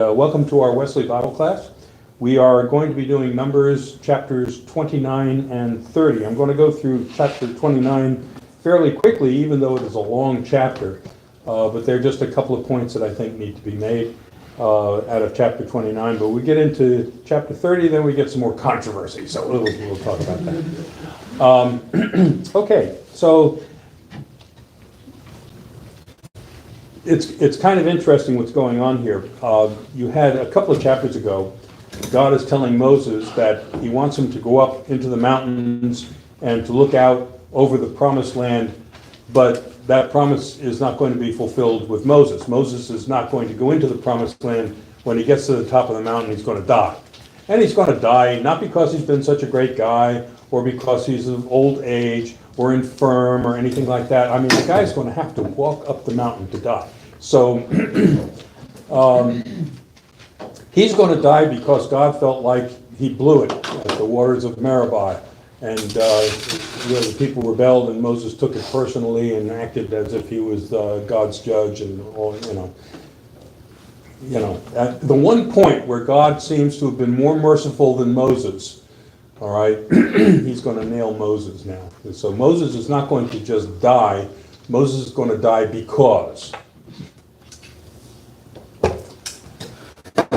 Welcome to our Wesley Bible class. We are going to be doing Numbers chapters 29 and 30. I'm going to go through chapter 29 fairly quickly, even though it is a long chapter. But there are just a couple of points that I think need to be made out of chapter 29. But we get into chapter 30, then we get some more controversy. So we'll talk about that. Okay, so it's kind of interesting what's going on here. You had a couple of chapters ago, God is telling Moses that he wants him to go up into the mountains and to look out over the promised land, but that promise is not going to be fulfilled with Moses. Moses is not going to go into the promised land. When he gets to the top of the mountain, he's going to die. And he's going to die not because he's been such a great guy or because he's of old age or infirm or anything like that. I mean, the guy's going to have to walk up the mountain to die. So he's going to die because God felt like he blew it at the waters of Meribah. And the people rebelled, and Moses took it personally and acted as if he was God's judge, and all, at the one point where God seems to have been more merciful than Moses, all right, he's going to nail Moses now. And so Moses is not going to just die. Moses is going to die because.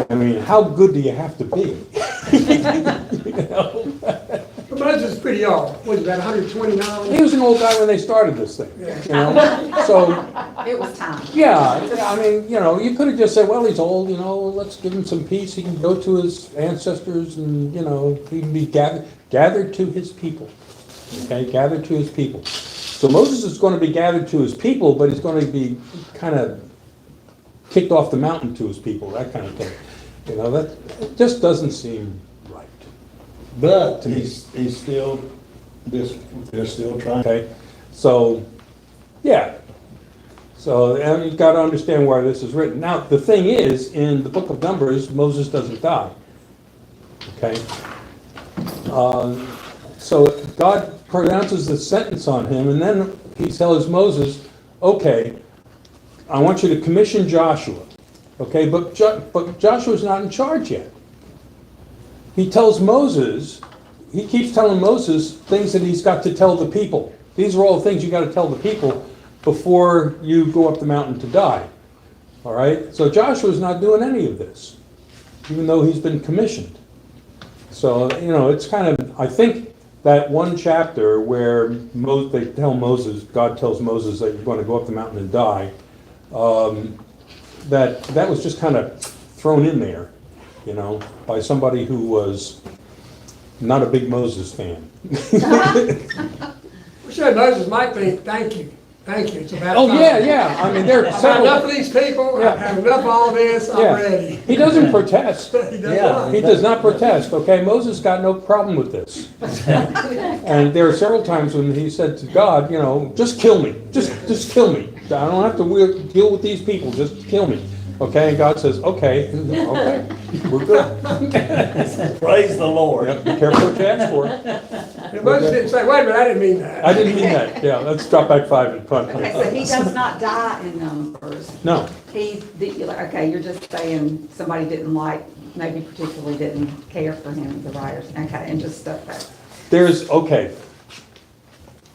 I mean, how good do you have to be? But Moses is pretty old. What, about 129? He was an old guy when they started this thing. Yeah. So it was time. yeah, I mean, you could have just said, well, he's old, let's give him some peace. He can go to his ancestors and, he can be gathered to his people. Okay, gathered to his people. So Moses is going to be gathered to his people, but he's going to be kind of kicked off the mountain to his people, that kind of thing. That it just doesn't seem right. But he's still, they're still trying. Okay, so, yeah. So, and you've got to understand why this is written. Now, the thing is, in the book of Numbers, Moses doesn't die. Okay? So God pronounces the sentence on him, and then he tells Moses, okay, I want you to commission Joshua. Okay, but Joshua's not in charge yet. He tells Moses, he keeps telling Moses things that he's got to tell the people. These are all the things you got to tell the people before you go up the mountain to die. All right? So Joshua's not doing any of this, even though he's been commissioned. So, it's kind of, I think that one chapter where they tell Moses, God tells Moses that you're going to go up the mountain and die, that was just kind of thrown in there, by somebody who was not a big Moses fan. I'm sure Moses might think, thank you. It's about Oh, time. yeah. I mean, there are I've had several. enough of these people. Yeah. I've had enough of all this. I'm ready. He doesn't protest. He does Yeah. not. He does not protest, okay? Moses got no problem with this. And there are several times when he said to God, just kill me. Just kill me. I don't have to deal with these people. Just kill me. Okay? And God says, okay, we're good. Praise the Lord. Yep, be careful what you ask for. And Moses didn't say, wait a minute, I didn't mean that. I didn't mean that. Yeah, let's drop back 5 and punt. Okay, so he does not die in Numbers. No. Okay, you're just saying somebody maybe particularly didn't care for him, the writers. Okay, and just stuff that. Okay.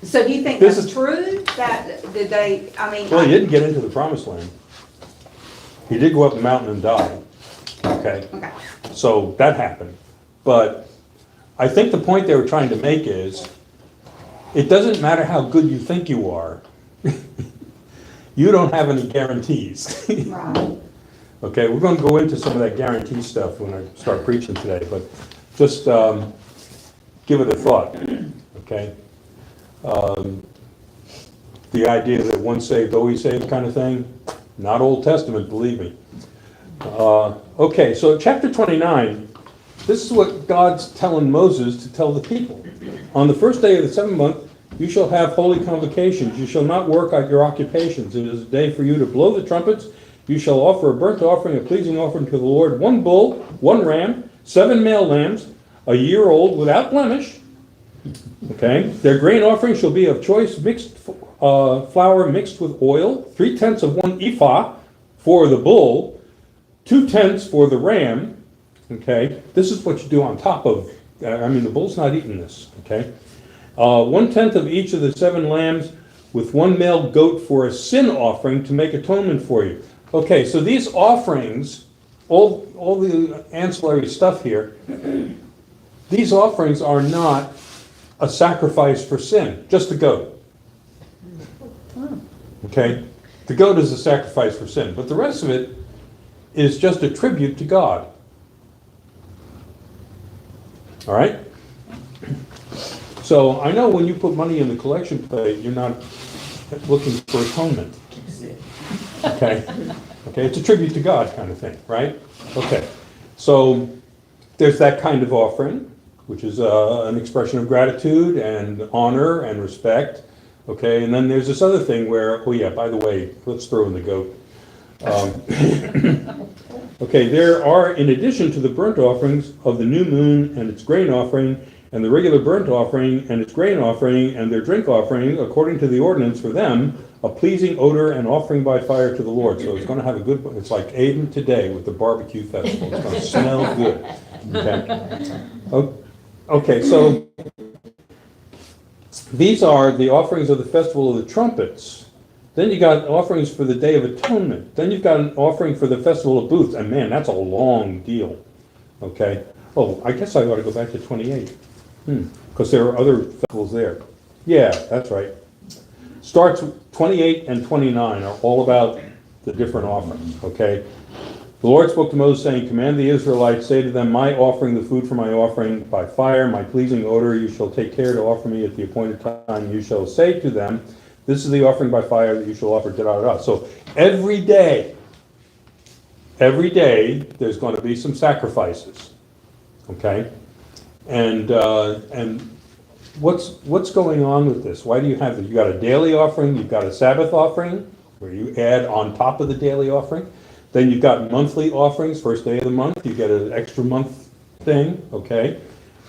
So do you think This that's is- true? Well, he didn't get into the promised land. He did go up the mountain and die. Okay? Okay. So that happened. But I think the point they were trying to make is, it doesn't matter how good you think you are, you don't have any guarantees. Right. Okay, we're going to go into some of that guarantee stuff when I start preaching today, but just give it a thought, okay? The idea that once saved, always saved kind of thing, not Old Testament, believe me. Okay, so chapter 29, this is what God's telling Moses to tell the people. On the first day of the 7th month, you shall have holy convocations. You shall not work at your occupations. It is a day for you to blow the trumpets. You shall offer a burnt offering, a pleasing offering to the Lord, 1 bull, 1 ram, 7 male lambs, a year old, without blemish. Okay? Their grain offering shall be of choice mixed flour mixed with oil, 3/10 of 1 ephah for the bull, 2/10 for the ram, okay? This is what you do on top of, the bull's not eating this, okay? 1/10 of each of the 7 lambs with 1 male goat for a sin offering to make atonement for you. Okay, so these offerings, all the ancillary stuff here, these offerings are not a sacrifice for sin, just the goat. Okay? The goat is a sacrifice for sin, but the rest of it is just a tribute to God. All right? So I know when you put money in the collection plate, you're not looking for atonement. Okay? Okay, it's a tribute to God kind of thing, right? Okay. So there's that kind of offering, which is an expression of gratitude and honor and respect. Okay, and then there's this other thing where, oh yeah, by the way, let's throw in the goat. Okay, there are, in addition to the burnt offerings of the new moon and its grain offering, and the regular burnt offering and its grain offering and their drink offering, according to the ordinance for them, a pleasing odor and offering by fire to the Lord. So it's going to have a good, it's like Aden today with the barbecue festival. It's going to smell good. Okay, okay, so these are the offerings of the festival of the trumpets. Then you got offerings for the Day of Atonement. Then you've got an offering for the Festival of Booths. And man, that's a long deal. Okay. Oh, I guess I ought to go back to 28. Because there are other festivals there. Yeah, that's right. Starts 28 and 29 are all about the different offerings. Okay. The Lord spoke to Moses, saying, command the Israelites, say to them, my offering, the food for my offering by fire, my pleasing odor, you shall take care to offer me at the appointed time. You shall say to them, this is the offering by fire that you shall offer, da-da-da-da. So every day, there's going to be some sacrifices. Okay? And what's going on with this? Why do you have this? You got a daily offering, you've got a Sabbath offering, where you add on top of the daily offering. Then you've got monthly offerings, first day of the month, you get an extra month thing, okay?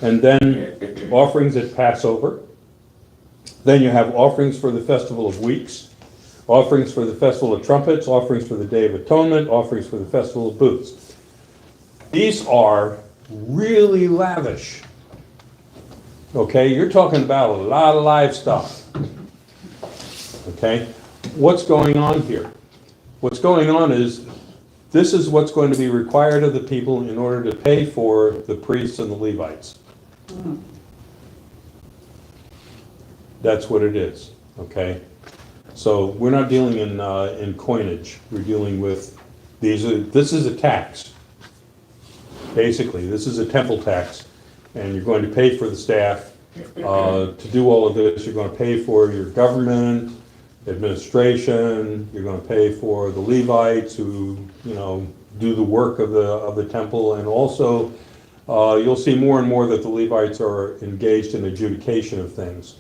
And then offerings at Passover. Then you have offerings for the Festival of Weeks, offerings for the Festival of Trumpets, offerings for the Day of Atonement, offerings for the Festival of Booths. These are really lavish. Okay, you're talking about a lot of livestock. Okay, what's going on here? What's going on is this is what's going to be required of the people in order to pay for the priests and the Levites. That's what it is, okay? So we're not dealing in coinage. We're dealing with this is a tax. Basically, this is a temple tax, and you're going to pay for the staff. To do all of this, you're going to pay for your government, administration, you're going to pay for the Levites who, do the work of the temple, and also you'll see more and more that the Levites are engaged in adjudication of things.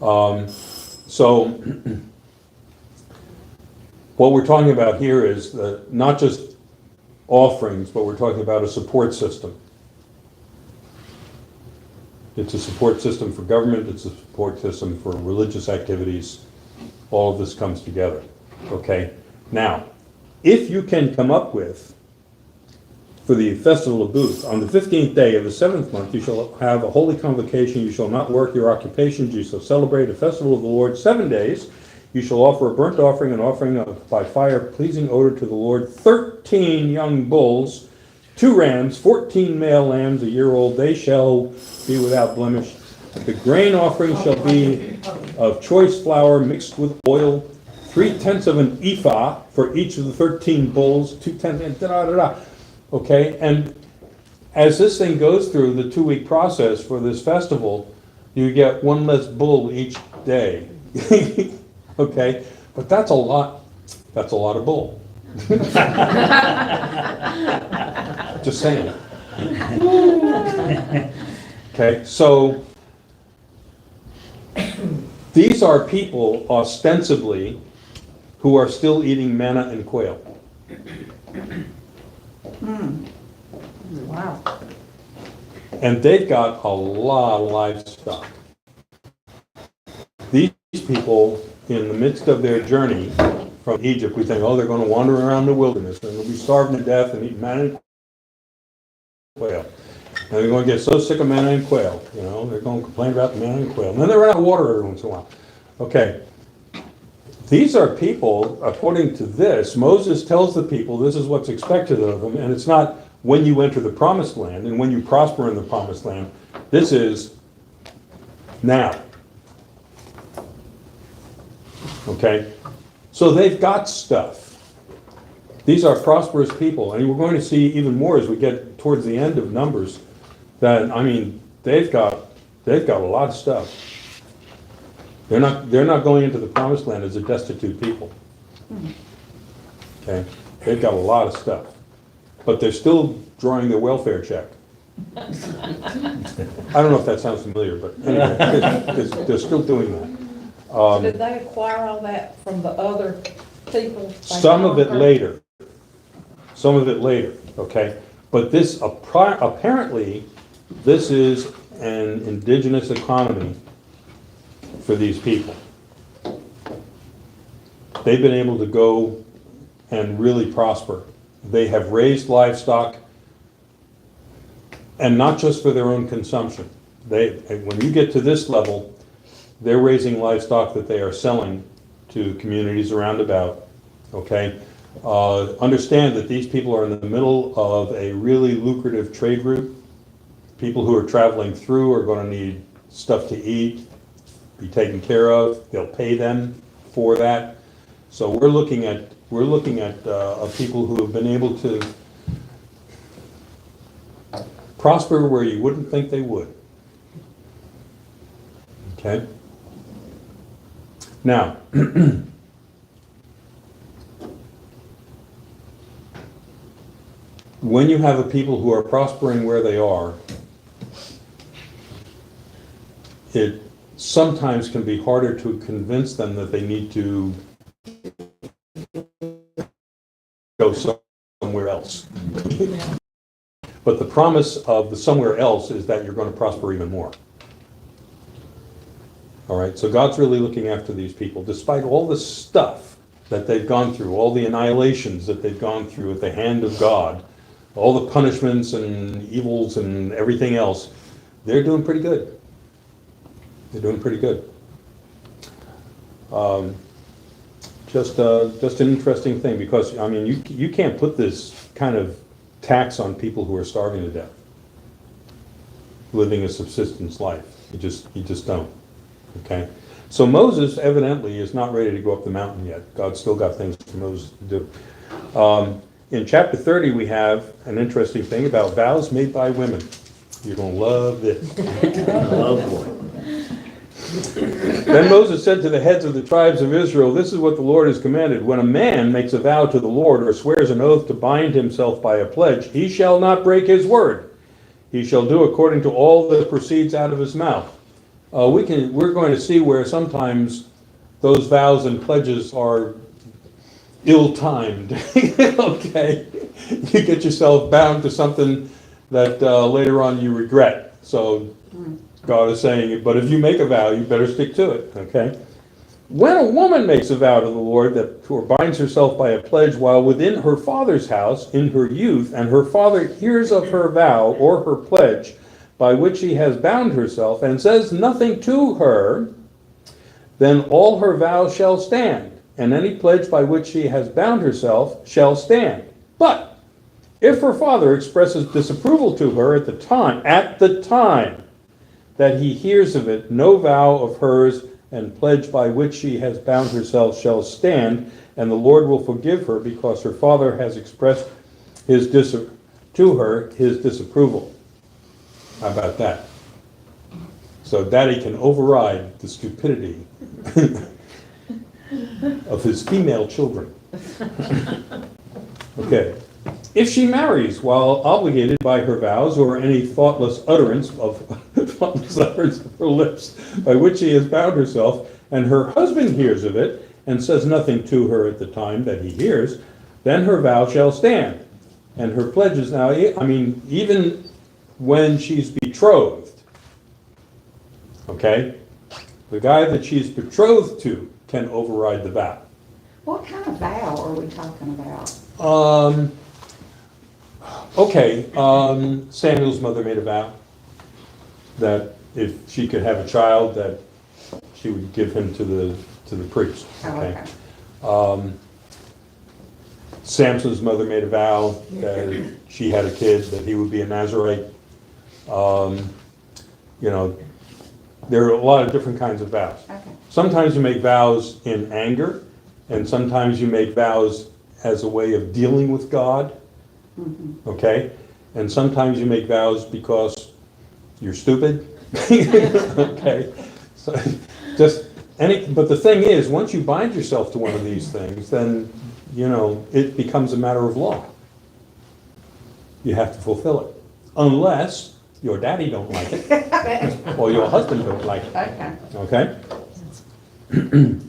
So what we're talking about here is not just offerings, but we're talking about a support system. It's a support system for government, it's a support system for religious activities. All of this comes together. Okay? Now, if you can come up with, for the Festival of Booths, on the 15th day of the 7th month, you shall have a holy convocation, you shall not work your occupations, you shall celebrate a festival of the Lord 7 days, you shall offer a burnt offering, an offering by fire, pleasing odor to the Lord, 13 young bulls, 2 rams, 14 male lambs a year old, they shall be without blemish. The grain offering shall be of choice flour mixed with oil, 3/10 of an ephah for each of the 13 bulls, 2/10, and da-da-da-da. Okay, and as this thing goes through the 2-week process for this festival, you get 1 less bull each day. Okay, but that's a lot of bull. Just saying. Okay, so these are people ostensibly who are still eating manna and quail. Wow. And they've got a lot of livestock. These people, in the midst of their journey from Egypt, we think, oh, they're going to wander around the wilderness and they'll be starving to death and eat manna and quail. And they're going to get so sick of manna and quail, you know, they're going to complain about the manna and quail. And then they run out of water every once in a while. Okay. These are people, according to this, Moses tells the people this is what's expected of them, and it's not when you enter the promised land and when you prosper in the promised land. This is now. Okay? So they've got stuff. These are prosperous people, and we're going to see even more as we get towards the end of Numbers that, I mean, they've got a lot of stuff. They're not going into the promised land as a destitute people. Okay? They've got a lot of stuff. But they're still drawing their welfare check. I don't know if that sounds familiar, but anyway, they're still doing that. So did they acquire all that from the other people? Some of it later. Some of it later, okay? But this, apparently, this is an indigenous economy for these people. They've been able to go and really prosper. They have raised livestock, and not just for their own consumption. When you get to this level, they're raising livestock that they are selling to communities around about, okay? Understand that these people are in the middle of a really lucrative trade route. People who are traveling through are going to need stuff to eat, be taken care of. They'll pay them for that. So we're looking at people who have been able to prosper where you wouldn't think they would. Okay? Now, when you have a people who are prospering where they are, it sometimes can be harder to convince them that they need to go somewhere else. But the promise of the somewhere else is that you're going to prosper even more. All right, so God's really looking after these people, despite all the stuff that they've gone through, all the annihilations that they've gone through at the hand of God, all the punishments and evils and everything else. They're doing pretty good. They're doing pretty good. Just an interesting thing, because I mean you can't put this kind of tax on people who are starving to death, living a subsistence life. You just don't. Okay, so Moses evidently is not ready to go up the mountain yet. God's still got things for Moses to do. In chapter 30, we have an interesting thing about vows made by women. You're going to love this. Oh, boy. Then Moses said to the heads of the tribes of Israel, "This is what the Lord has commanded. When a man makes a vow to the Lord or swears an oath to bind himself by a pledge, he shall not break his word. He shall do according to all that proceeds out of his mouth." We're going to see where sometimes those vows and pledges are ill-timed. Okay, you get yourself bound to something that later on you regret. So God is saying, but if you make a vow, you better stick to it. Okay. When a woman makes a vow to the Lord or binds herself by a pledge while within her father's house in her youth, and her father hears of her vow or her pledge by which she has bound herself, and says nothing to her, then all her vows shall stand, and any pledge by which she has bound herself shall stand. But if her father expresses disapproval to her at the time that he hears of it, no vow of hers and pledge by which she has bound herself shall stand, and the Lord will forgive her, because her father has expressed to her his disapproval. How about that? So daddy can override the stupidity of his female children. Okay. If she marries while obligated by her vows, or any thoughtless utterance of her lips by which she has bound herself, and her husband hears of it and says nothing to her at the time that he hears, then her vow shall stand, and her pledges. Now, I mean, even when she's betrothed, okay, the guy that she's betrothed to can override the vow. What kind of vow are we talking about? Okay, Samuel's mother made a vow that if she could have a child, that she would give him to the priest. Oh, Okay. okay. Samson's mother made a vow that if she had a kid, that he would be a Nazarite. You know, there are a lot of different kinds of vows. Okay. Sometimes you make vows in anger, and sometimes you make vows as a way of dealing with God, okay? And sometimes you make vows because you're stupid, okay? So just but the thing is, once you bind yourself to one of these things, then, you know, it becomes a matter of law. You have to fulfill it, unless your daddy don't like it, or your husband don't like it. Okay. Okay?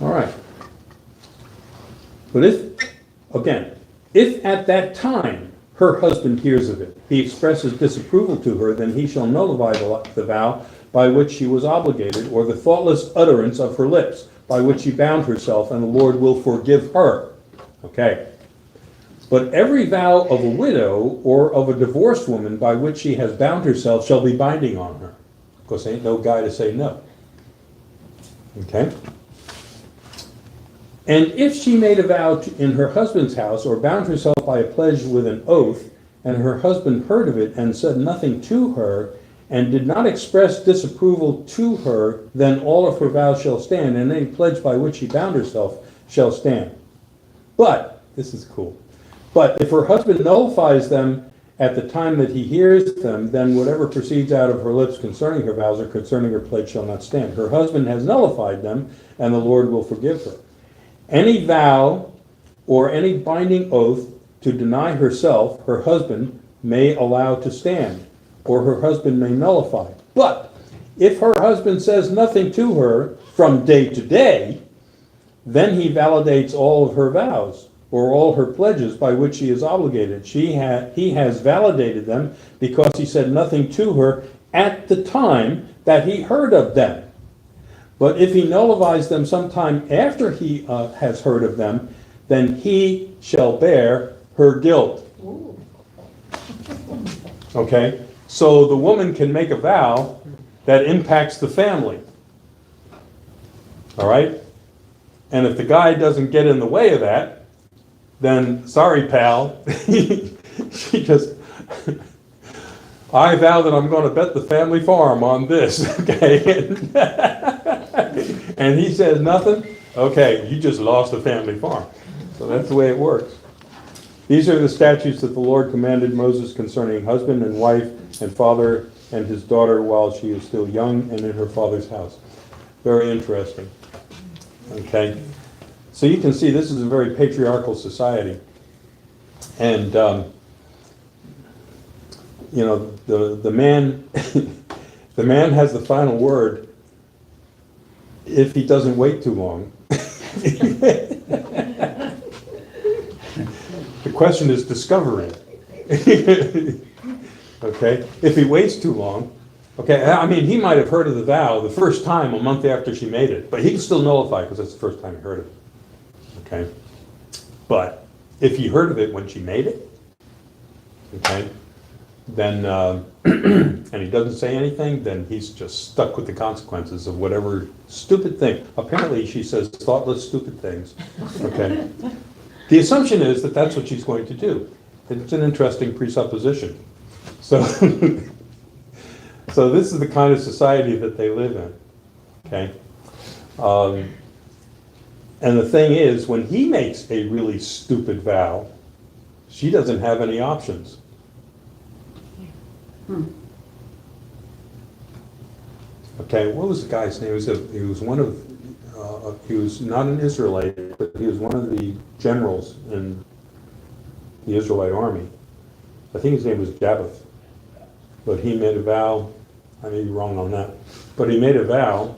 All right. But if at that time her husband hears of it, he expresses disapproval to her, then he shall nullify the vow by which she was obligated, or the thoughtless utterance of her lips, by which she bound herself, and the Lord will forgive her. Okay? But every vow of a widow or of a divorced woman by which she has bound herself shall be binding on her. Because ain't no guy to say no. Okay? And if she made a vow in her husband's house, or bound herself by a pledge with an oath, and her husband heard of it and said nothing to her, and did not express disapproval to her, then all of her vows shall stand, and any pledge by which she bound herself shall stand. But, this is cool, but if her husband nullifies them at the time that he hears them, then whatever proceeds out of her lips concerning her vows or concerning her pledge shall not stand. Her husband has nullified them, and the Lord will forgive her. Any vow or any binding oath to deny herself, her husband may allow to stand, or her husband may nullify. But if her husband says nothing to her from day to day, then he validates all of her vows, or all her pledges by which she is obligated. He has validated them because he said nothing to her at the time that he heard of them. But if he nullifies them sometime after he has heard of them, then he shall bear her guilt. Okay? So the woman can make a vow that impacts the family. All right? And if the guy doesn't get in the way of that, then sorry, pal. She just, I vow that I'm going to bet the family farm on this, okay? And he says nothing, okay, you just lost the family farm. So that's the way it works. These are the statutes that the Lord commanded Moses concerning husband and wife and father and his daughter while she is still young and in her father's house. Very interesting. Okay? So you can see this is a very patriarchal society. And, you know, the man, the man has the final word if he doesn't wait too long. The question is discovering. Okay? If he waits too long, okay, I mean, he might have heard of the vow the first time a month after she made it, but he can still nullify because that's the first time he heard of it. Okay? But if he heard of it when she made it, okay, then, and he doesn't say anything, then he's just stuck with the consequences of whatever stupid thing. Apparently she says thoughtless, stupid things. Okay? The assumption is that that's what she's going to do. It's an interesting presupposition. So, so this is the kind of society that they live in. Okay? And the thing is, when he makes a really stupid vow, she doesn't have any options. Okay, what was the guy's name? He was one of, he was not an Israelite, but he was one of the generals in the Israelite army. I think his name was Jabbeth. But he made a vow, I may be wrong on that, but he made a vow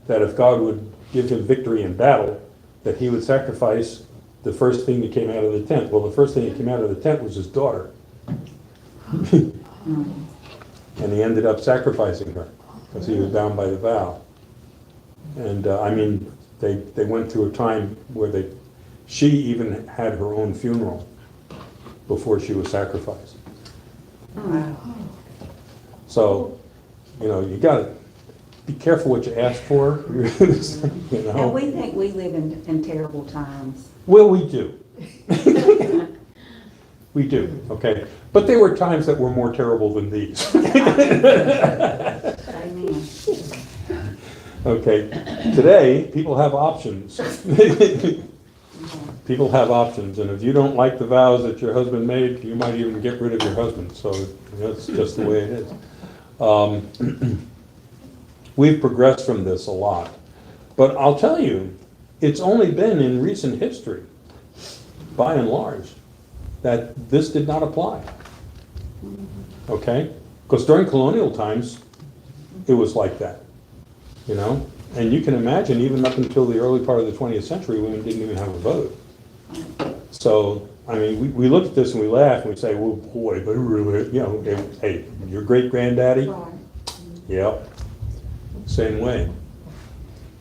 that if God would give him victory in battle, that he would sacrifice the first thing that came out of the tent. Well, the first thing that came out of the tent was his daughter. And he ended up sacrificing her because he was bound by the vow. And I mean, they went through a time where she even had her own funeral before she was sacrificed. So, you gotta be careful what you ask for, you And know? we think we live in terrible times. Well, we do. We do, okay? But there were times that were more terrible than these. Amen. Okay, today, people have options. People have options, and if you don't like the vows that your husband made, you might even get rid of your husband, so that's just the way it is. We've progressed from this a lot, but I'll tell you, it's only been in recent history, by and large, that this did not apply. Okay? Because during colonial times, it was like that, And you can imagine, even up until the early part of the 20th century, women didn't even have a vote. So, I mean, we look at this and we laugh and we say, well, boy, but really, hey, your great-granddaddy? Right. Yep, same way.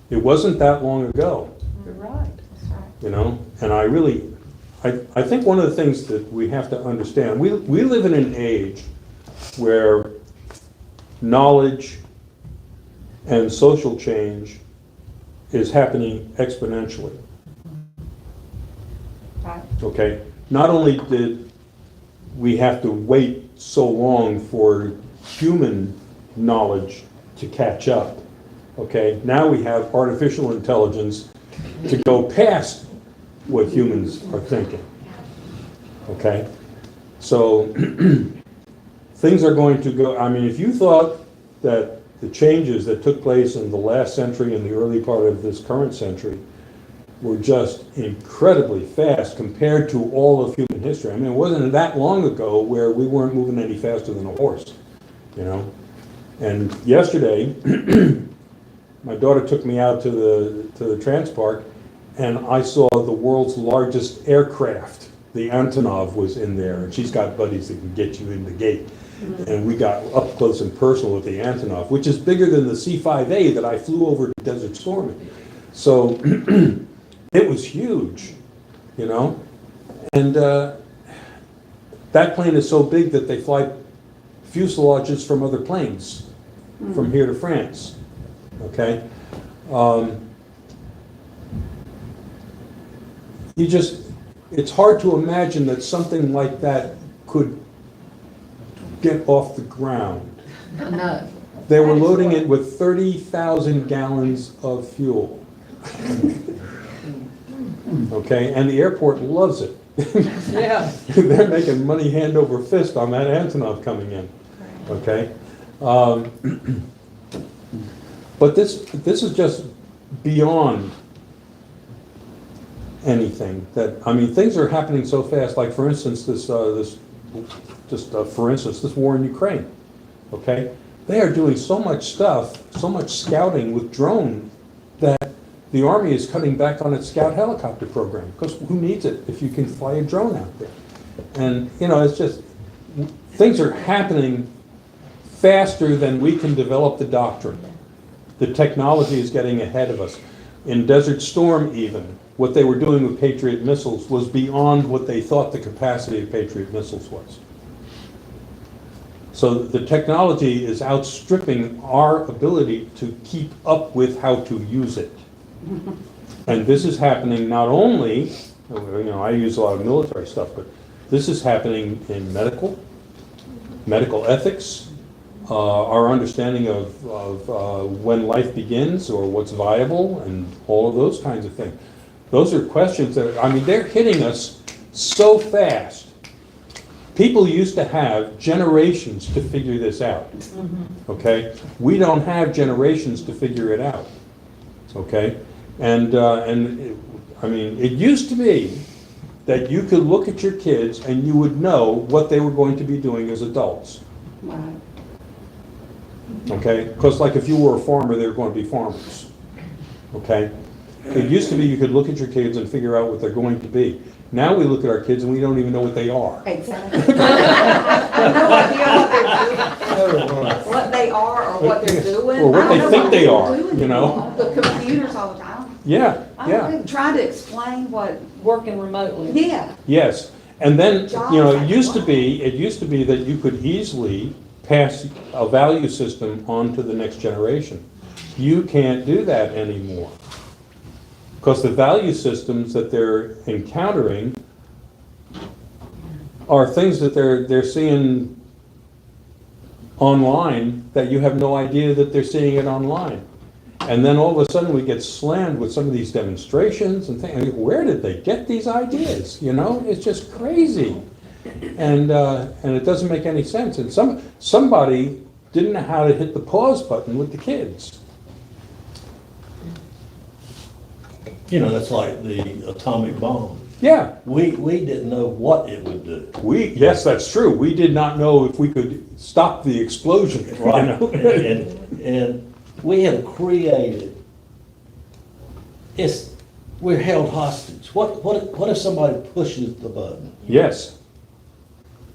It wasn't that long ago, You're right. That's right. And I think one of the things that we have to understand, we live in an age where knowledge and social change is happening exponentially. Right. Okay? Not only did we have to wait so long for human knowledge to catch up, okay? Now we have artificial intelligence to go past what humans are thinking, okay? So things are going to go, I mean, if you thought that the changes that took place in the last century and the early part of this current century were just incredibly fast compared to all of human history. I mean, it wasn't that long ago where we weren't moving any faster than a horse, And yesterday, my daughter took me out to the Trans Park, and I saw the world's largest aircraft. The Antonov was in there, and she's got buddies that can get you in the gate. And we got up close and personal with the Antonov, which is bigger than the C-5A that I flew over to Desert Storm in. So it was huge, And that plane is so big that they fly fuselages from other planes from here to France, okay? It's hard to imagine that something like that could get off the ground. No. They were loading it with 30,000 gallons of fuel. Okay, and the airport loves it. Yeah. They're making money hand over fist on that Antonov coming in, okay? But this is just beyond anything that, I mean, things are happening so fast, like for instance, this war in Ukraine, okay? They are doing so much stuff, so much scouting with drone that the Army is cutting back on its scout helicopter program, because who needs it if you can fly a drone out there? And, it's just, things are happening faster than we can develop the doctrine. The technology is getting ahead of us. In Desert Storm even, what they were doing with Patriot missiles was beyond what they thought the capacity of Patriot missiles was. So the technology is outstripping our ability to keep up with how to use it. And this is happening not only, I use a lot of military stuff, but this is happening in medical ethics, our understanding of when life begins or what's viable and all of those kinds of things. Those are questions that, they're hitting us so fast. People used to have generations to figure this out, okay? We don't have generations to figure it out, okay? And it used to be that you could look at your kids and you would know what they were going to be doing as adults. Right. Okay? Because like if you were a farmer, they were going to be farmers. Okay? It used to be you could look at your kids and figure out what they're going to be. Now we look at our kids and we don't even know what they are. Exactly. I have no idea what they are or what they're doing. Or what I they don't know think they they're are, doing you know? anymore. The computers all the time. Yeah, yeah, I'm trying to explain what, Working remotely. yeah, yes. And then, you know, it used to Jobs, be that you could easily pass a value system on to the next generation. You can't do that anymore. Because the value systems that they're encountering are things that they're seeing online that you have no idea that they're seeing it online. And then all of a sudden we get slammed with some of these demonstrations and things. I mean, where did they get these ideas? You know, it's just crazy. And it doesn't make any sense. And somebody didn't know how to hit the pause button with the kids. You know, that's like the atomic bomb. Yeah, We didn't know what it would do. yes, that's true. We did not know if we could stop the explosion, you know? And we have created, we're held hostage. What if somebody pushes the button? Yes,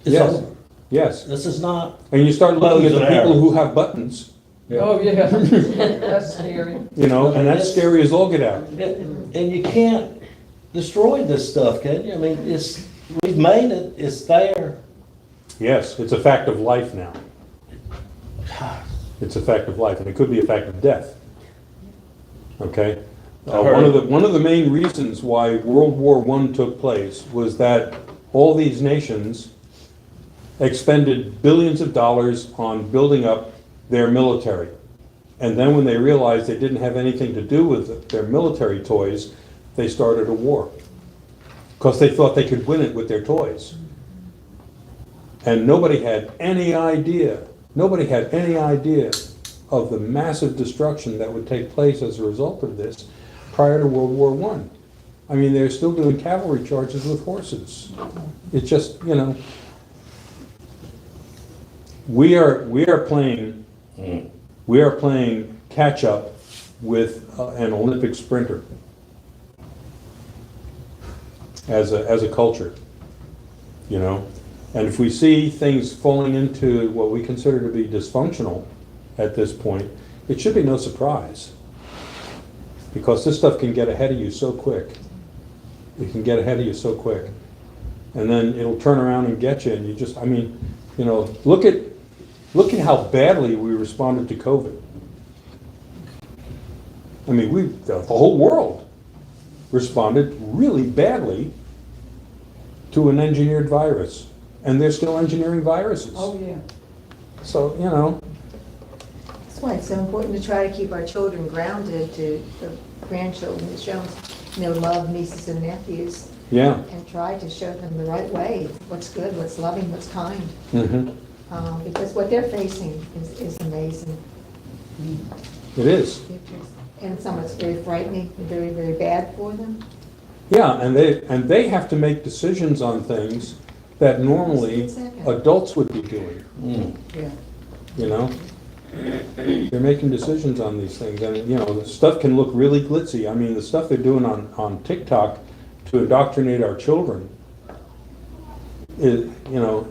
It's yes, over. yes. This is not, And you start looking at the Bows and people arrows. who have buttons, Oh, yeah, that's scary. you know, and that's scary as all get out. and you can't destroy this stuff, can you? I mean, we've made it, it's there. Yes, it's a fact of life now. It's a fact of life, and it could be a fact of death. Okay? One of the main reasons why World War I took place was that all these nations expended billions of dollars on building up their military. And then when they realized they didn't have anything to do with their military toys, they started a war. Because they thought they could win it with their toys. And nobody had any idea of the massive destruction that would take place as a result of this prior to World War I. I mean, they're still doing cavalry charges with horses. It's just, you know, we are playing catch up with an Olympic sprinter as a culture, you know. And if we see things falling into what we consider to be dysfunctional at this point, it should be no surprise. Because this stuff can get ahead of you so quick. It can get ahead of you so quick. And then it'll turn around and get you, and you just, I mean, you know, look at how badly we responded to COVID. I mean, the whole world responded really badly to an engineered virus. And they're still engineering viruses. Oh, yeah. So, you know, That's why it's so important to try to keep our children grounded, to the grandchildren, to show them, you know, love nieces and nephews, yeah. and try to show them the right way, what's good, what's loving, what's kind. Mhm. Because what they're facing is amazing. It is. And some it's very frightening and very, very bad for them. Yeah, and they have to make decisions on things that normally adults would be doing, Yeah. you know? They're making decisions on these things, and, you know, the stuff can look really glitzy. I mean, the stuff they're doing on TikTok to indoctrinate our children, you know,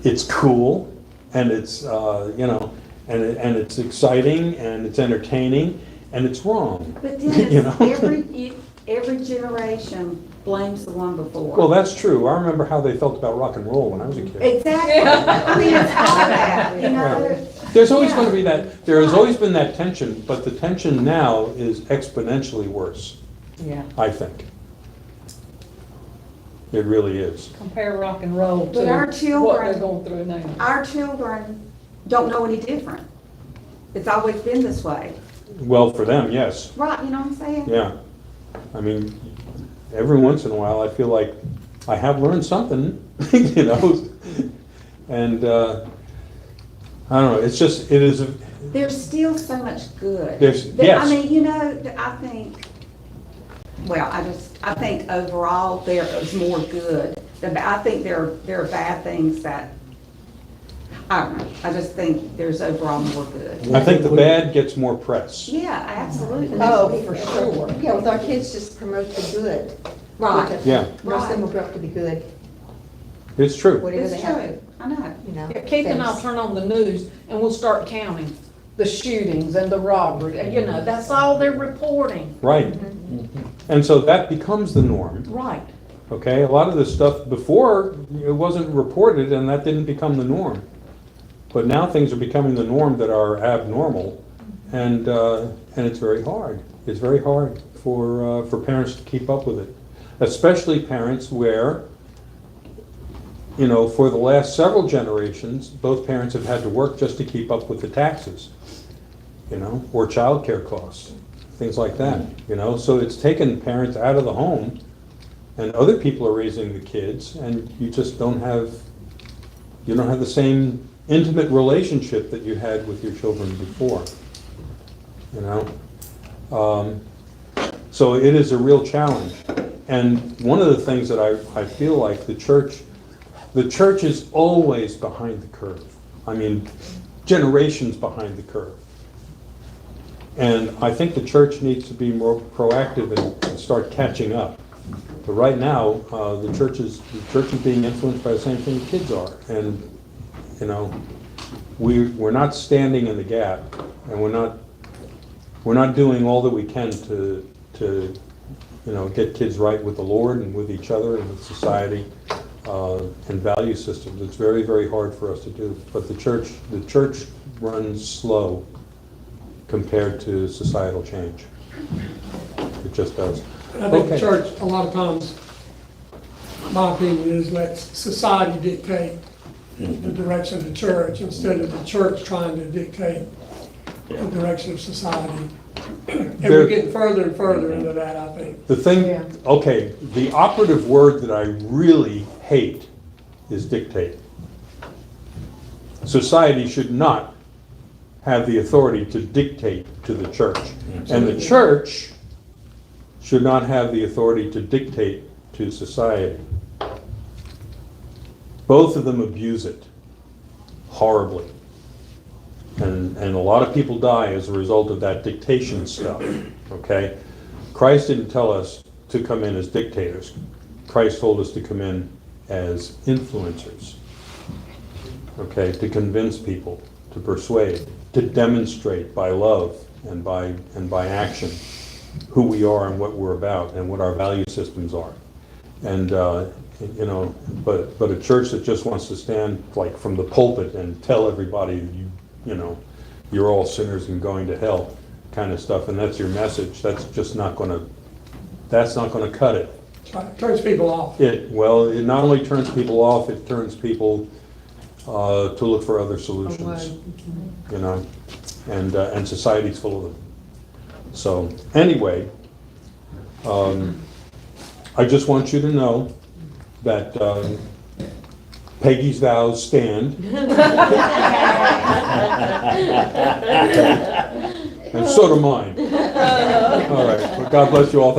it's cool, and it's, you know, and it's exciting, and it's entertaining, and it's wrong. but You know? Dennis, every generation blames the one before. Well, that's true. I remember how they felt about rock and roll when I was a kid. Exactly. I mean, it's all that, you know? There's always Yeah. going to be that, there has always been that tension, but the tension now is exponentially worse, Yeah. I think. It really is. Compare rock and roll But our to what children- they're going through now. Our children don't know any different. It's always been this way. Well, for them, yes, Right, you know what I'm saying? yeah. I mean, every once in a while, I feel like I have learned something, you know? And, I don't know, it's just, it is, There's still so much good. Yes. I mean, you know, I think, well, I think overall there is more good. I think there are bad things that, I don't know, I just think there's overall more good. I think the bad gets more press. Yeah, absolutely. Oh, for sure. Yeah, with our kids, just promote the good. Right. Yeah. Most of them will grow up to be good, It's true. whatever It's they have to, true, I know. you know. Yeah, Keith and I'll face. turn on the news and we'll start counting. the shootings and the robbery, you know, that's all they're reporting. Right. And so that becomes the norm, Right. okay? A lot of this stuff before, it wasn't reported and that didn't become the norm. But now things are becoming the norm that are abnormal and it's very hard. It's very hard for parents to keep up with it. Especially parents where, you know, for the last several generations, both parents have had to work just to keep up with the taxes, you know, or childcare costs, things like that, you know. So it's taken parents out of the home and other people are raising the kids and you just don't have the same intimate relationship that you had with your children before, you know. So it is a real challenge. And one of the things that I feel like the church is always behind the curve. I mean, generations behind the curve. And I think the church needs to be more proactive and start catching up. But right now, the church is being influenced by the same thing the kids are. And, you know, we're not standing in the gap, and we're not doing all that we can to you know, get kids right with the Lord and with each other and with society and value systems. It's very, very hard for us to do. But the church runs slow compared to societal change. It just does. I think the Okay. church, a lot of times, my opinion is let society dictate the direction of the church instead of the church trying to dictate the direction of society. And we're getting further and further into that, I think. The thing, Yeah. okay, the operative word that I really hate is dictate. Society should not have the authority to dictate to the church. And the church should not have the authority to dictate to society. Both of them abuse it horribly. And a lot of people die as a result of that dictation stuff, okay? Christ didn't tell us to come in as dictators. Christ told us to come in as influencers, okay? To convince people, to persuade, to demonstrate by love and by action who we are and what we're about and what our value systems are. And, you know, but a church that just wants to stand like from the pulpit and tell everybody you know, you're all sinners and going to hell kind of stuff, and that's your message, that's just not gonna cut it. Turns people off. It not only turns people off, it turns people to look for other solutions, you know, and society's full of them. So anyway, I just want you to know that Peggy's vows stand. And so do mine. All right, well, God bless you all.